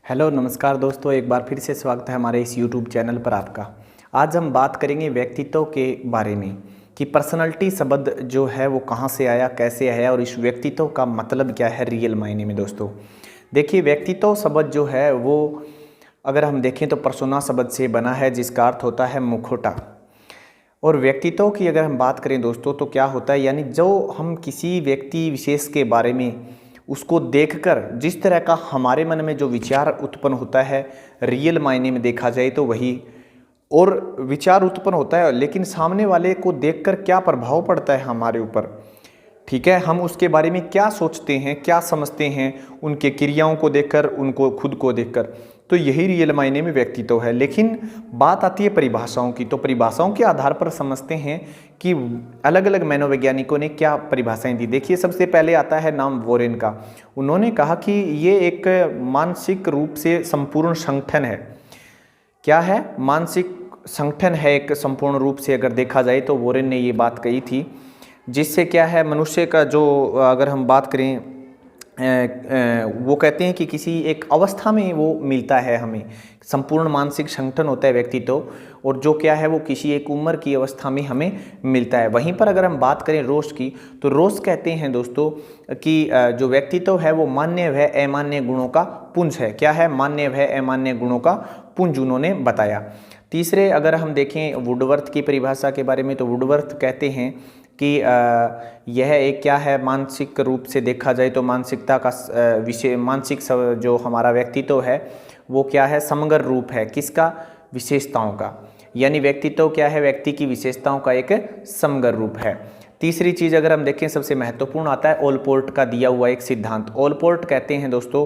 Hello नमस्कार दोस्तों, एक बार फिर से स्वागत है हमारे इस यूट्यूब चैनल पर आपका। आज हम बात करेंगे व्यक्तित्व के बारे में कि पर्सनालिटी शब्द जो है वो कहाँ से आया, कैसे आया और इस व्यक्तित्व का मतलब क्या है रियल मायने में। दोस्तों देखिए, व्यक्तित्व शब्द जो है वो अगर हम देखें तो पर्सोना शब्द से बना है, जिसका अर्थ होता है मुखौटा। और व्यक्तित्व की अगर हम बात करें दोस्तों तो क्या होता है, यानी जो हम किसी व्यक्ति विशेष के बारे में उसको देखकर जिस तरह का हमारे मन में जो विचार उत्पन्न होता है, रियल मायने में देखा जाए तो वही और विचार उत्पन्न होता है, लेकिन सामने वाले को देखकर क्या प्रभाव पड़ता है हमारे ऊपर, ठीक है, हम उसके बारे में क्या सोचते हैं, क्या समझते हैं, उनके क्रियाओं को देखकर, उनको खुद को देखकर, तो यही रियल मायने में व्यक्तित्व है। लेकिन बात आती है परिभाषाओं की, तो परिभाषाओं के आधार पर समझते हैं कि अलग अलग मनोवैज्ञानिकों ने क्या परिभाषाएं दी। देखिए, सबसे पहले आता है नाम वोरेन का। उन्होंने कहा कि ये एक मानसिक रूप से संपूर्ण संगठन है। क्या है? मानसिक संगठन है एक संपूर्ण रूप से, अगर देखा जाए तो वोरेन ने ये बात कही थी, जिससे क्या है मनुष्य का जो अगर हम बात करें वो कहते हैं कि किसी एक अवस्था में वो मिलता है हमें, संपूर्ण मानसिक संगठन होता है व्यक्तित्व, और जो क्या है वो किसी एक उम्र की अवस्था में हमें मिलता है। वहीं पर अगर हम बात करें रोश की, तो रोश कहते हैं दोस्तों कि जो व्यक्तित्व है वो मान्य व अमान्य गुणों का पुंज है। क्या है? मान्य व अमान्य गुणों का पुंज उन्होंने बताया। तीसरे अगर हम देखें वुडवर्थ की परिभाषा के बारे में, तो वुडवर्थ कहते हैं कि यह एक क्या है, मानसिक रूप से देखा जाए तो मानसिकता का विषय, मानसिक जो हमारा व्यक्तित्व है वो क्या है, समग्र रूप है। किसका? विशेषताओं का। यानी व्यक्तित्व क्या है? व्यक्ति की विशेषताओं का एक समग्र रूप है। तीसरी चीज़ अगर हम देखें, सबसे महत्वपूर्ण आता है ओलपोर्ट का दिया हुआ एक सिद्धांत। ओलपोर्ट कहते हैं दोस्तों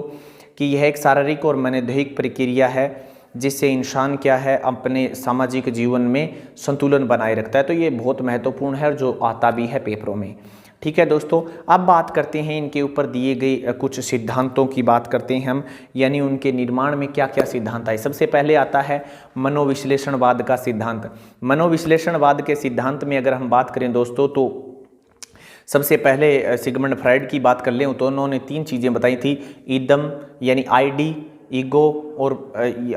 कि यह एक शारीरिक और मनोदैहिक प्रक्रिया है जिससे इंसान क्या है, अपने सामाजिक जीवन में संतुलन बनाए रखता है। तो ये बहुत महत्वपूर्ण है और जो आता भी है पेपरों में। ठीक है दोस्तों, अब बात करते हैं इनके ऊपर दिए गए कुछ सिद्धांतों की बात करते हैं हम, यानी उनके निर्माण में क्या क्या सिद्धांत आए। सबसे पहले आता है मनोविश्लेषणवाद का सिद्धांत। मनोविश्लेषणवाद के सिद्धांत में अगर हम बात करें दोस्तों, तो सबसे पहले सिगमंड फ्राइड की बात कर लें तो उन्होंने 3 चीज़ें बताई थी, ईदम यानी आईडी, ईगो, और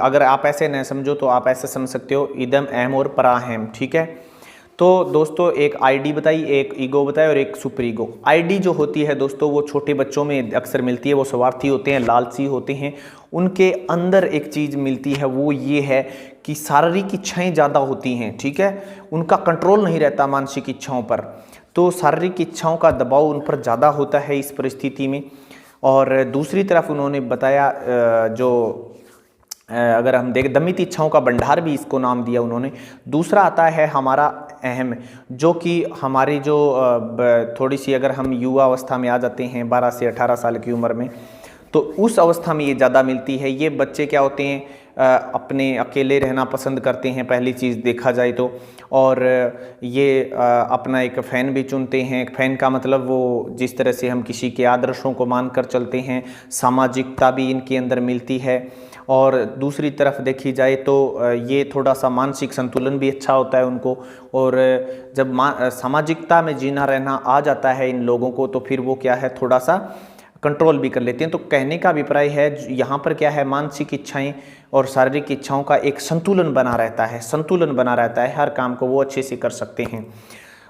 अगर आप ऐसे न समझो तो आप ऐसे समझ सकते हो, इदम, अहम और पराहम। ठीक है, तो दोस्तों एक आईडी बताई, एक ईगो बताई और एक सुपर ईगो। आईडी जो होती है दोस्तों वो छोटे बच्चों में अक्सर मिलती है। वो स्वार्थी होते हैं, लालची होते हैं, उनके अंदर एक चीज़ मिलती है, वो ये है कि शारीरिक इच्छाएं ज़्यादा होती हैं। ठीक है, उनका कंट्रोल नहीं रहता मानसिक इच्छाओं पर, तो शारीरिक इच्छाओं का दबाव उन पर ज़्यादा होता है इस परिस्थिति में। और दूसरी तरफ उन्होंने बताया जो अगर हम देखें दमित इच्छाओं का भंडार भी इसको नाम दिया उन्होंने। दूसरा आता है हमारा अहम, जो कि हमारी जो थोड़ी सी अगर हम युवा अवस्था में आ जाते हैं 12 से 18 साल की उम्र में, तो उस अवस्था में ये ज़्यादा मिलती है। ये बच्चे क्या होते हैं, अपने अकेले रहना पसंद करते हैं पहली चीज़ देखा जाए तो, और ये अपना एक फ़ैन भी चुनते हैं। एक फ़ैन का मतलब वो जिस तरह से हम किसी के आदर्शों को मानकर चलते हैं, सामाजिकता भी इनके अंदर मिलती है। और दूसरी तरफ देखी जाए तो ये थोड़ा सा मानसिक संतुलन भी अच्छा होता है उनको, और जब सामाजिकता में जीना रहना आ जाता है इन लोगों को, तो फिर वो क्या है, थोड़ा सा कंट्रोल भी कर लेते हैं। तो कहने का अभिप्राय है यहाँ पर क्या है, मानसिक इच्छाएं और शारीरिक इच्छाओं का एक संतुलन बना रहता है, संतुलन बना रहता है, हर काम को वो अच्छे से कर सकते हैं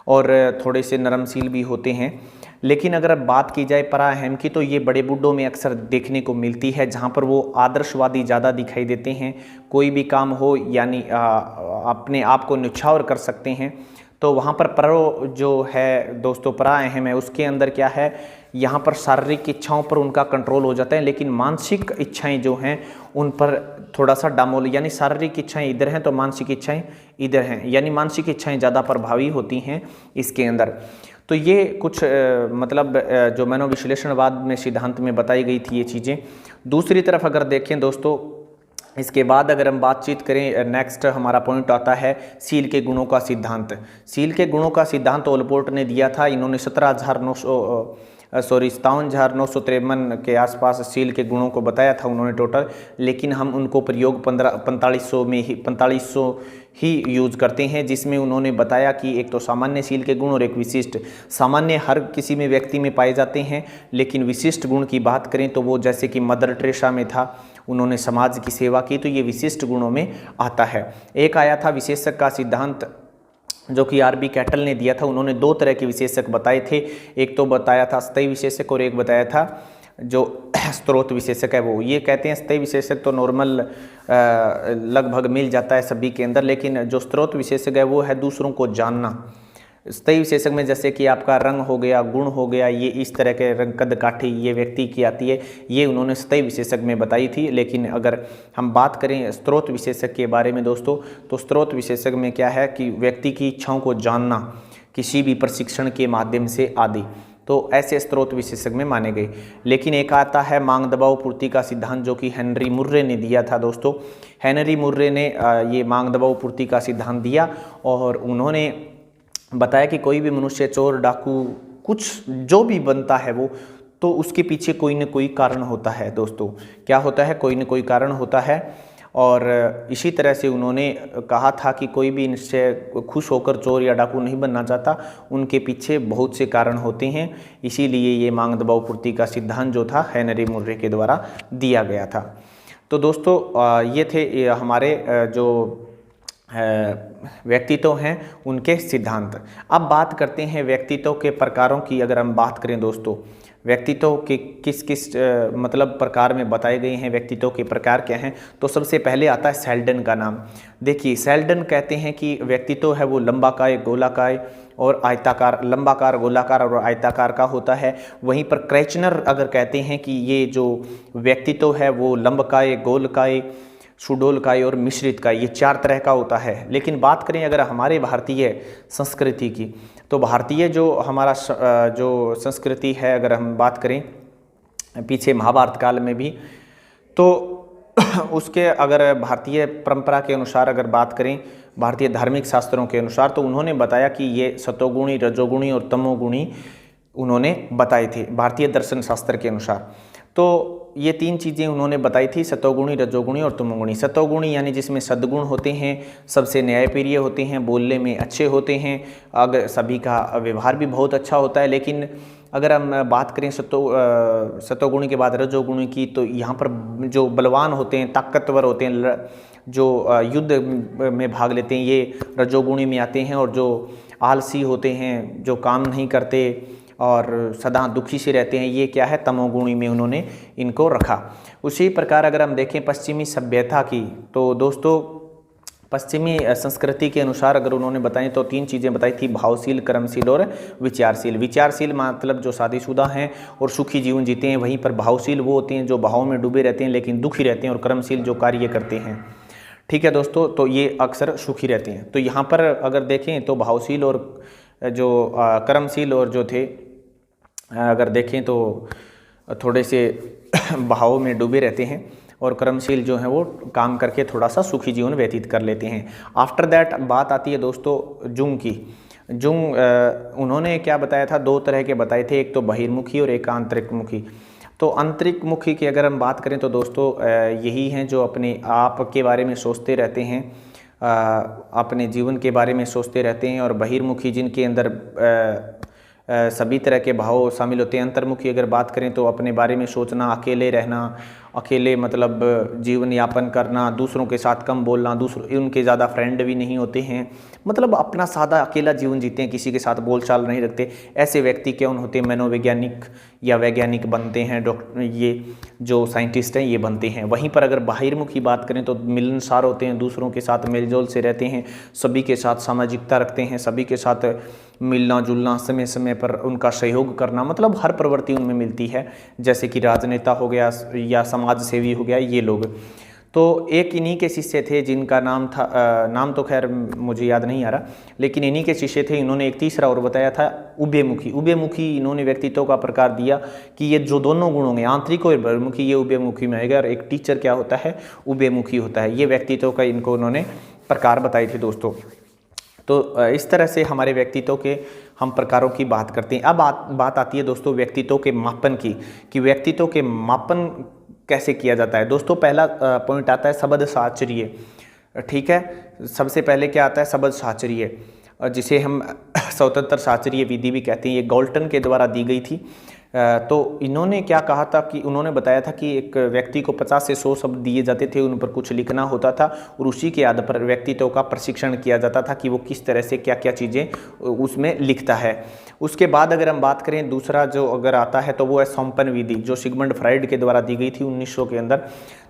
और थोड़े से नरमशील भी होते हैं। लेकिन अगर अब बात की जाए पराहम की, तो ये बड़े बूढ़ों में अक्सर देखने को मिलती है, जहाँ पर वो आदर्शवादी ज़्यादा दिखाई देते हैं। कोई भी काम हो यानी अपने आप को न्यौछावर कर सकते हैं, तो वहाँ पर परो जो है दोस्तों, पराहम है, उसके अंदर क्या है, यहाँ पर शारीरिक इच्छाओं पर उनका कंट्रोल हो जाता है, लेकिन मानसिक इच्छाएं जो हैं उन पर थोड़ा सा डामोल, यानी शारीरिक इच्छाएं इधर हैं तो मानसिक इच्छाएं इधर हैं, यानी मानसिक इच्छाएं ज़्यादा प्रभावी होती हैं इसके अंदर। तो ये कुछ मतलब जो मनोविश्लेषणवाद में सिद्धांत में बताई गई थी ये चीज़ें। दूसरी तरफ अगर देखें दोस्तों, इसके बाद अगर हम बातचीत करें, नेक्स्ट हमारा पॉइंट आता है सील के गुणों का सिद्धांत। सील के गुणों का सिद्धांत ओलपोर्ट ने दिया था। इन्होंने 57,953 के आसपास सील के गुणों को बताया था उन्होंने टोटल, लेकिन हम उनको प्रयोग 4500 ही यूज़ करते हैं, जिसमें उन्होंने बताया कि एक तो सामान्य सील के गुण और एक विशिष्ट। सामान्य हर किसी में व्यक्ति में पाए जाते हैं, लेकिन विशिष्ट गुण की बात करें तो वो जैसे कि मदर टेरेसा में था, उन्होंने समाज की सेवा की, तो ये विशिष्ट गुणों में आता है। एक आया था विशेषक का सिद्धांत, जो कि आरबी कैटल ने दिया था। उन्होंने दो तरह के विशेषक बताए थे, एक तो बताया था स्थायी विशेषक और एक बताया था जो स्रोत विशेषक है वो। ये कहते हैं स्थायी विशेषक तो नॉर्मल लगभग मिल जाता है सभी के अंदर, लेकिन जो स्रोत विशेषक है वो है दूसरों को जानना। स्थायी विशेषक में जैसे कि आपका रंग हो गया, गुण हो गया, ये इस तरह के रंग कद काठी ये व्यक्ति की आती है, ये उन्होंने स्थायी विशेषक में बताई थी। लेकिन अगर हम बात करें स्रोत विशेषक के बारे में दोस्तों, तो स्रोत विशेषक में क्या है कि व्यक्ति की इच्छाओं को जानना किसी भी प्रशिक्षण के माध्यम से आदि, तो ऐसे स्रोत विशेषक में माने गए। लेकिन एक आता है मांग दबाव पूर्ति का सिद्धांत, जो कि हेनरी मुर्रे ने दिया था दोस्तों। हेनरी मुर्रे ने ये मांग दबाव पूर्ति का सिद्धांत दिया और उन्होंने बताया कि कोई भी मनुष्य, चोर, डाकू, कुछ जो भी बनता है वो, तो उसके पीछे कोई न कोई कारण होता है दोस्तों। क्या होता है? कोई न कोई कारण होता है। और इसी तरह से उन्होंने कहा था कि कोई भी इनसे खुश होकर चोर या डाकू नहीं बनना चाहता, उनके पीछे बहुत से कारण होते हैं। इसीलिए ये मांग दबाव पूर्ति का सिद्धांत जो था हेनरी मुर्रे के द्वारा दिया गया था। तो दोस्तों ये थे हमारे जो व्यक्तित्व हैं उनके सिद्धांत। अब बात करते हैं व्यक्तित्व के प्रकारों की। अगर हम बात करें दोस्तों, व्यक्तित्व के किस किस मतलब प्रकार में बताए गए हैं, व्यक्तित्व के प्रकार क्या हैं, तो सबसे पहले आता है सेल्डन का नाम। देखिए सेल्डन कहते हैं कि व्यक्तित्व है वो लंबाकाय, गोलाकाय और आयताकार, लंबाकार, गोलाकार और आयताकार का होता है। वहीं पर क्रेचनर अगर कहते हैं कि ये जो व्यक्तित्व है वो लंबकाय, गोलकाय, सुडोलकाय और मिश्रित का, ये 4 तरह का होता है। लेकिन बात करें अगर हमारे भारतीय संस्कृति की, तो भारतीय जो हमारा जो संस्कृति है, अगर हम बात करें पीछे महाभारत काल में भी, तो उसके अगर भारतीय परंपरा के अनुसार अगर बात करें, भारतीय धार्मिक शास्त्रों के अनुसार, तो उन्होंने बताया कि ये सतोगुणी, रजोगुणी और तमोगुणी उन्होंने बताए थे भारतीय दर्शन शास्त्र के अनुसार। तो ये 3 चीज़ें उन्होंने बताई थी, सतोगुणी, रजोगुणी और तमोगुणी। सतोगुणी यानी जिसमें सद्गुण होते हैं, सबसे न्यायप्रिय होते हैं, बोलने में अच्छे होते हैं, अगर सभी का व्यवहार भी बहुत अच्छा होता है। लेकिन अगर हम बात करें सतोगुणी के बाद रजोगुणी की, तो यहाँ पर जो बलवान होते हैं, ताकतवर होते हैं, जो युद्ध में भाग लेते हैं, ये रजोगुणी में आते हैं। और जो आलसी होते हैं, जो काम नहीं करते और सदा दुखी से रहते हैं, ये क्या है? तमोगुणी में उन्होंने इनको रखा। उसी प्रकार अगर हम देखें पश्चिमी सभ्यता की, तो दोस्तों पश्चिमी संस्कृति के अनुसार अगर उन्होंने बताएं तो 3 चीज़ें बताई थी, भावशील, कर्मशील और विचारशील। विचारशील मतलब जो शादीशुदा हैं और सुखी जीवन जीते हैं, वहीं पर भावशील वो होते हैं जो भाव में डूबे रहते हैं लेकिन दुखी रहते हैं, और कर्मशील जो कार्य करते हैं। ठीक है दोस्तों, तो ये अक्सर सुखी रहते हैं। तो यहाँ पर अगर देखें तो भावशील और जो कर्मशील और जो थे, अगर देखें तो थोड़े से भाव में डूबे रहते हैं, और कर्मशील जो हैं वो काम करके थोड़ा सा सुखी जीवन व्यतीत कर लेते हैं। आफ्टर दैट बात आती है दोस्तों जुंग की। जुंग उन्होंने क्या बताया था? 2 तरह के बताए थे, एक तो बहिर्मुखी और एक आंतरिकमुखी। तो आंतरिकमुखी की अगर हम बात करें तो दोस्तों यही हैं जो अपने आप के बारे में सोचते रहते हैं, अपने जीवन के बारे में सोचते रहते हैं। और बहिर्मुखी जिनके अंदर सभी तरह के भाव शामिल होते हैं। अंतर्मुखी अगर बात करें तो अपने बारे में सोचना, अकेले रहना, अकेले मतलब जीवन यापन करना, दूसरों के साथ कम बोलना, उनके ज़्यादा फ्रेंड भी नहीं होते हैं, मतलब अपना सादा अकेला जीवन जीते हैं, किसी के साथ बोलचाल नहीं रखते। ऐसे व्यक्ति कौन होते हैं? मनोवैज्ञानिक या वैज्ञानिक बनते हैं, डॉक्टर, ये जो साइंटिस्ट हैं ये बनते हैं। वहीं पर अगर बहिर्मुखी बात करें तो मिलनसार होते हैं, दूसरों के साथ मेलजोल से रहते हैं, सभी के साथ सामाजिकता रखते हैं, सभी के साथ मिलना जुलना, समय समय पर उनका सहयोग करना, मतलब हर प्रवृत्ति उनमें मिलती है, जैसे कि राजनेता हो गया या समाज सेवी हो गया, ये लोग। तो एक इन्हीं के शिष्य थे जिनका नाम था, नाम तो खैर मुझे याद नहीं आ रहा, लेकिन इन्हीं के शिष्य थे। इन्होंने एक तीसरा और बताया था, उभयमुखी। उभयमुखी इन्होंने व्यक्तित्व का प्रकार दिया कि ये जो दोनों गुण होंगे, आंतरिक और बहिर्मुखी, ये उभयमुखी में आएगा। और एक टीचर क्या होता है? उभयमुखी होता है। ये व्यक्तित्व का इनको उन्होंने प्रकार बताए थे दोस्तों। तो इस तरह से हमारे व्यक्तित्व के हम प्रकारों की बात करते हैं। अब बात आती है दोस्तों व्यक्तित्व के मापन की, कि व्यक्तित्व के मापन कैसे किया जाता है। दोस्तों पहला पॉइंट आता है शब्द साहचर्य। ठीक है, सबसे पहले क्या आता है शब्द साहचर्य, जिसे हम स्वतंत्र साहचर्य विधि भी कहते हैं। ये गॉल्टन के द्वारा दी गई थी। तो इन्होंने क्या कहा था कि उन्होंने बताया था कि एक व्यक्ति को 50 से 100 शब्द दिए जाते थे, उन पर कुछ लिखना होता था और उसी के आधार पर व्यक्तित्व का प्रशिक्षण किया जाता था कि वो किस तरह से क्या क्या चीज़ें उसमें लिखता है। उसके बाद अगर हम बात करें दूसरा जो अगर आता है तो वो है सौंपन विधि, जो सिगमंड फ्राइड के द्वारा दी गई थी 1900 के अंदर।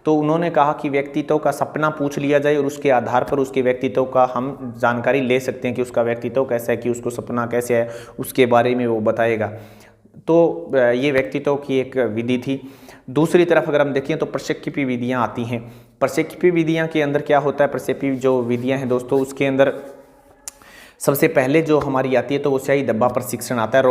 तो उन्होंने कहा कि व्यक्तित्व का सपना पूछ लिया जाए और उसके आधार पर उसके व्यक्तित्व का हम जानकारी ले सकते हैं कि उसका व्यक्तित्व कैसा है, कि उसको सपना कैसे है, उसके बारे में वो बताएगा। तो ये व्यक्तित्व की एक विधि थी। दूसरी तरफ अगर हम देखें तो प्रक्षेपी विधियाँ आती हैं। प्रक्षेपी विधियाँ के अंदर क्या होता है, प्रक्षेपी जो विधियाँ हैं दोस्तों, उसके अंदर सबसे पहले जो हमारी आती है तो वो स्याही धब्बा प्रशिक्षण आता है।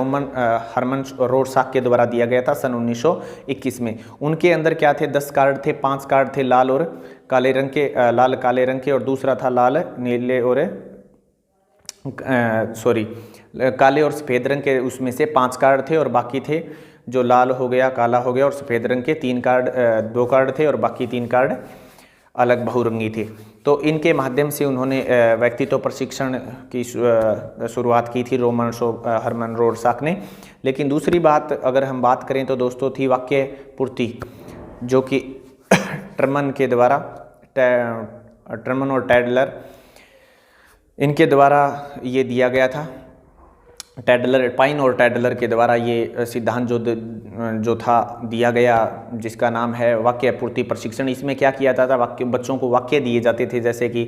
हरमन रोरसाक के द्वारा दिया गया था सन 1921 में। उनके अंदर क्या थे, 10 कार्ड थे, 5 कार्ड थे लाल और काले रंग के, लाल काले रंग के, और दूसरा था लाल नीले और काले और सफ़ेद रंग के। उसमें से 5 कार्ड थे और बाकी थे जो लाल हो गया, काला हो गया और सफ़ेद रंग के 2 कार्ड थे और बाकी 3 कार्ड अलग बहुरंगी थे। तो इनके माध्यम से उन्होंने व्यक्तित्व प्रशिक्षण की शुरुआत की थी हरमन रोरसाक ने। लेकिन दूसरी बात अगर हम बात करें तो दोस्तों थी वाक्य पूर्ति, जो कि ट्रमन के द्वारा, ट्रमन और टैडलर, इनके द्वारा ये दिया गया था। पाइन और टैडलर के द्वारा ये सिद्धांत जो था दिया गया, जिसका नाम है वाक्य पूर्ति प्रशिक्षण। इसमें क्या किया जाता था, बच्चों को वाक्य दिए जाते थे, जैसे कि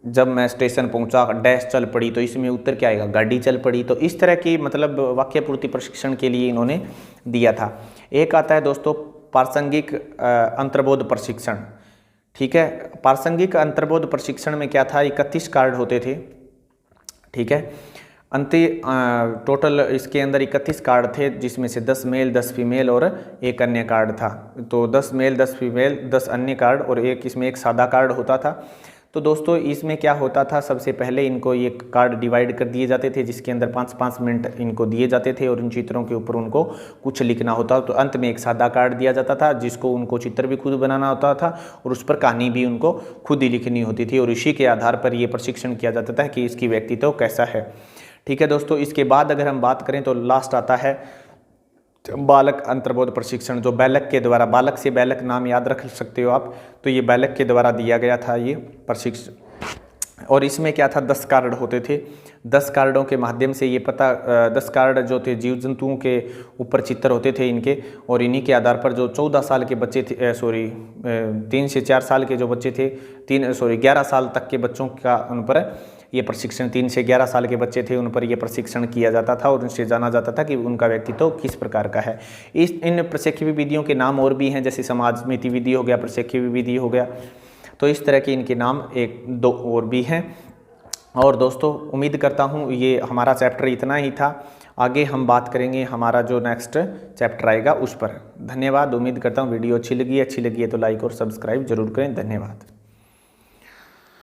जब मैं स्टेशन पहुंचा डैश चल पड़ी, तो इसमें उत्तर क्या आएगा, गाड़ी चल पड़ी। तो इस तरह की मतलब वाक्य पूर्ति प्रशिक्षण के लिए इन्होंने दिया था। एक आता है दोस्तों प्रासंगिक अंतर्बोध प्रशिक्षण। ठीक है, प्रासंगिक अंतर्बोध प्रशिक्षण में क्या था, 31 कार्ड होते थे। ठीक है, टोटल इसके अंदर 31 कार्ड थे, जिसमें से 10 मेल 10 फीमेल और एक अन्य कार्ड था। तो 10 मेल 10 फीमेल 10 अन्य कार्ड और इसमें एक सादा कार्ड होता था। तो दोस्तों इसमें क्या होता था, सबसे पहले इनको ये कार्ड डिवाइड कर दिए जाते थे, जिसके अंदर 5-5 मिनट इनको दिए जाते थे और इन चित्रों के ऊपर उनको कुछ लिखना होता। तो अंत में एक सादा कार्ड दिया जाता था, जिसको उनको चित्र भी खुद बनाना होता था और उस पर कहानी भी उनको खुद ही लिखनी होती थी, और इसी के आधार पर ये प्रशिक्षण किया जाता था कि इसकी व्यक्तित्व कैसा है। ठीक है दोस्तों, इसके बाद अगर हम बात करें तो लास्ट आता है बालक अंतर्बोध प्रशिक्षण, जो बैलक के द्वारा, बालक से बैलक नाम याद रख सकते हो आप, तो ये बैलक के द्वारा दिया गया था ये प्रशिक्षण। और इसमें क्या था, 10 कार्ड होते थे। 10 कार्डों के माध्यम से ये पता 10 कार्ड जो थे जीव जंतुओं के ऊपर चित्र होते थे इनके, और इन्हीं के आधार पर जो 14 साल के बच्चे थे 3 से 4 साल के जो बच्चे थे 11 साल तक के बच्चों का उन पर ये प्रशिक्षण, 3 से 11 साल के बच्चे थे उन पर ये प्रशिक्षण किया जाता था और उनसे जाना जाता था कि उनका व्यक्तित्व किस प्रकार का है। इन प्रशिक्षण विधियों के नाम और भी हैं, जैसे समाज नीति विधि हो गया, प्रशिक्षण विधि हो गया। तो इस तरह के इनके नाम 1-2 और भी हैं। और दोस्तों उम्मीद करता हूँ ये हमारा चैप्टर इतना ही था। आगे हम बात करेंगे हमारा जो नेक्स्ट चैप्टर आएगा उस पर। धन्यवाद। उम्मीद करता हूँ वीडियो अच्छी लगी है तो लाइक और सब्सक्राइब जरूर करें। धन्यवाद।